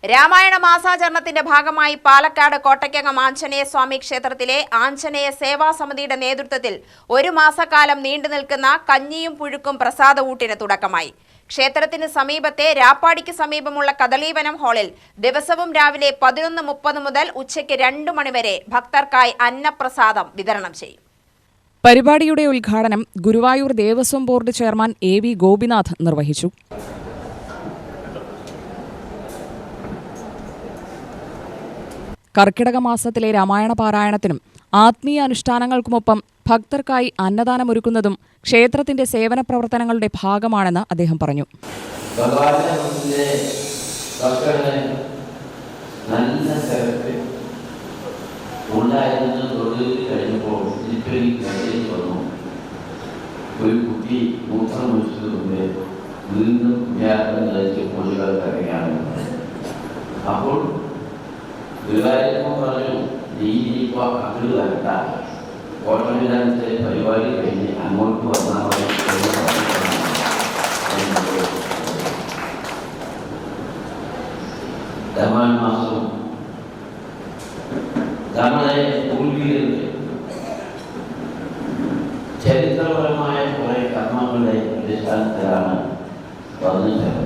രാമായണ മാസാചരണത്തിന്റെ ഭാഗമായി പാലക്കാട് കോട്ടയ്ക്കകം ആഞ്ജനേയ സ്വാമി ക്ഷേത്രത്തിലെ ആഞ്ജനേയ സേവാ സമിതിയുടെ നേതൃത്വത്തിൽ ഒരു മാസക്കാലം നീണ്ടുനിൽക്കുന്ന കഞ്ഞിയും പുഴുക്കും പ്രസാദ ഊട്ടിന് തുടക്കമായി. ക്ഷേത്രത്തിന് സമീപത്തെ രാപ്പാടിക്ക് സമീപമുള്ള കദളീവനം ഹാളിൽ ദിവസവും രാവിലെ 11:30 മുതൽ ഉച്ചയ്ക്ക് 2 മണിവരെ ഭക്തർക്കായി അന്നപ്രസാദം വിതരണം ചെയ്യും. പരിപാടിയുടെ ഉദ്ഘാടനം Guruvayur Devaswom board chairman AV Gopinath നിർവഹിച്ചു. കർക്കിടക മാസത്തിലെ രാമായണ പാരായണത്തിനും ആത്മീയ അനുഷ്ഠാനങ്ങൾക്കുമൊപ്പം ഭക്തർക്കായി അന്നദാനമൊരുക്കുന്നതും ക്ഷേത്രത്തിന്റെ സേവന പ്രവർത്തനങ്ങളുടെ ഭാഗമാണെന്ന് അദ്ദേഹം പറഞ്ഞു. അപ്പോൾ പറഞ്ഞു ഇനിയിപ്പോൾ അകല് വരണ്ട, ഓട്ടമില്ലാത്ത പരിപാടി കഴിഞ്ഞ് അങ്ങോട്ട് വന്നാൽ റമദാൻ മാസം നമ്മളെ പൂർവീകരുടെ ചരിത്രപരമായ കുറെ കർമ്മങ്ങളുടെ അടിസ്ഥാനത്തിലാണ് പറഞ്ഞത്.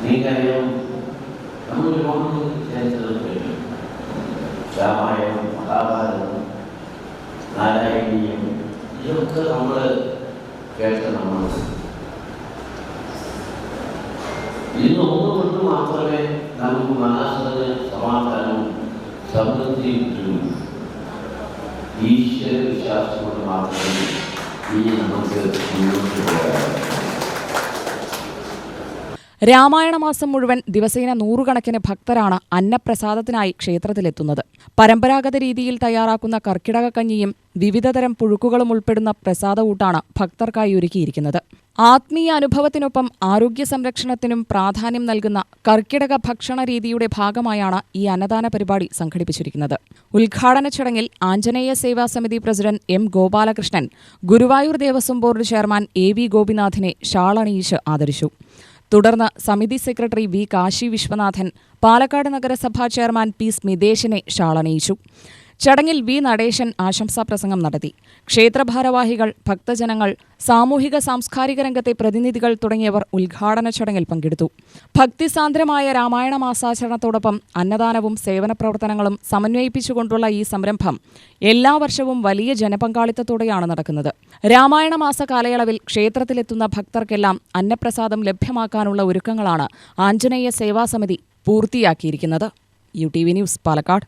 നിങ്ങൾക്കറിയാം, നമ്മൾ ഒരുപാട് ചരിത്രം കേട്ടു. രാമായണം, മഹാഭാരതം, നാരായണീയം, ഇതൊക്കെ നമ്മൾ കേട്ട നമ്മൾ ഇന്ന് ഒന്നുകൊണ്ട് മാത്രമേ നമുക്ക് മനസ്സിന് സമാധാനവും സമൃദ്ധിയും കിട്ടുള്ളൂ. ഈശ്വര വിശ്വാസം കൊണ്ട് മാത്രമേ ഇനി നമുക്ക് മുന്നോട്ട് പോകാൻ. രാമായണ മാസം മുഴുവൻ ദിവസേന 100 കണക്കിന് ഭക്തരാണ് അന്നപ്രസാദത്തിനായി ക്ഷേത്രത്തിലെത്തുന്നത്. പരമ്പരാഗത രീതിയിൽ തയ്യാറാക്കുന്ന കർക്കിടക കഞ്ഞിയും വിവിധതരം പുഴുക്കുകളും ഉൾപ്പെടുന്ന പ്രസാദ ഊട്ടാണ് ഭക്തർക്കായി ഒരുക്കിയിരിക്കുന്നത്. ആത്മീയ അനുഭവത്തിനൊപ്പം ആരോഗ്യ സംരക്ഷണത്തിനും പ്രാധാന്യം നൽകുന്ന കർക്കിടക ഭക്ഷണ രീതിയുടെ ഭാഗമായാണ് ഈ അന്നദാന പരിപാടി സംഘടിപ്പിച്ചിരിക്കുന്നത്. ഉദ്ഘാടന ചടങ്ങിൽ ആഞ്ജനേയ സേവാ സമിതി president M Gopalakrishnan Guruvayur Devaswom board chairman AV ഗോപിനാഥിനെ ഷാളണിയിച്ച് ആദരിച്ചു. തുടർന്ന് സമിതി സെക്രട്ടറി V കാശി വിശ്വനാഥൻ, പാലക്കാട് നഗരസഭാ ചെയർമാൻ P സ്മിതേഷിനെ ഷാളണിയിച്ചു. ചടങ്ങിൽ V നടേശൻ ആശംസാപ്രസംഗം നടത്തി. ക്ഷേത്രഭാരവാഹികൾ, ഭക്തജനങ്ങൾ, സാമൂഹിക സാംസ്കാരിക രംഗത്തെ പ്രതിനിധികൾ തുടങ്ങിയവർ ഉദ്ഘാടന ചടങ്ങിൽ പങ്കെടുത്തു. ഭക്തിസാന്ദ്രമായ രാമായണ മാസാചരണത്തോടൊപ്പം അന്നദാനവും സേവന പ്രവർത്തനങ്ങളും സമന്വയിപ്പിച്ചുകൊണ്ടുള്ള ഈ സംരംഭം എല്ലാ വർഷവും വലിയ ജനപങ്കാളിത്തത്തോടെയാണ് നടക്കുന്നത്. രാമായണ മാസ കാലയളവിൽ ക്ഷേത്രത്തിലെത്തുന്ന ഭക്തർക്കെല്ലാം അന്നപ്രസാദം ലഭ്യമാക്കാനുള്ള ഒരുക്കങ്ങളാണ് ആഞ്ജനേയ സേവാ സമിതി പൂർത്തിയാക്കിയിരിക്കുന്നത്. UTV news, Palakkad.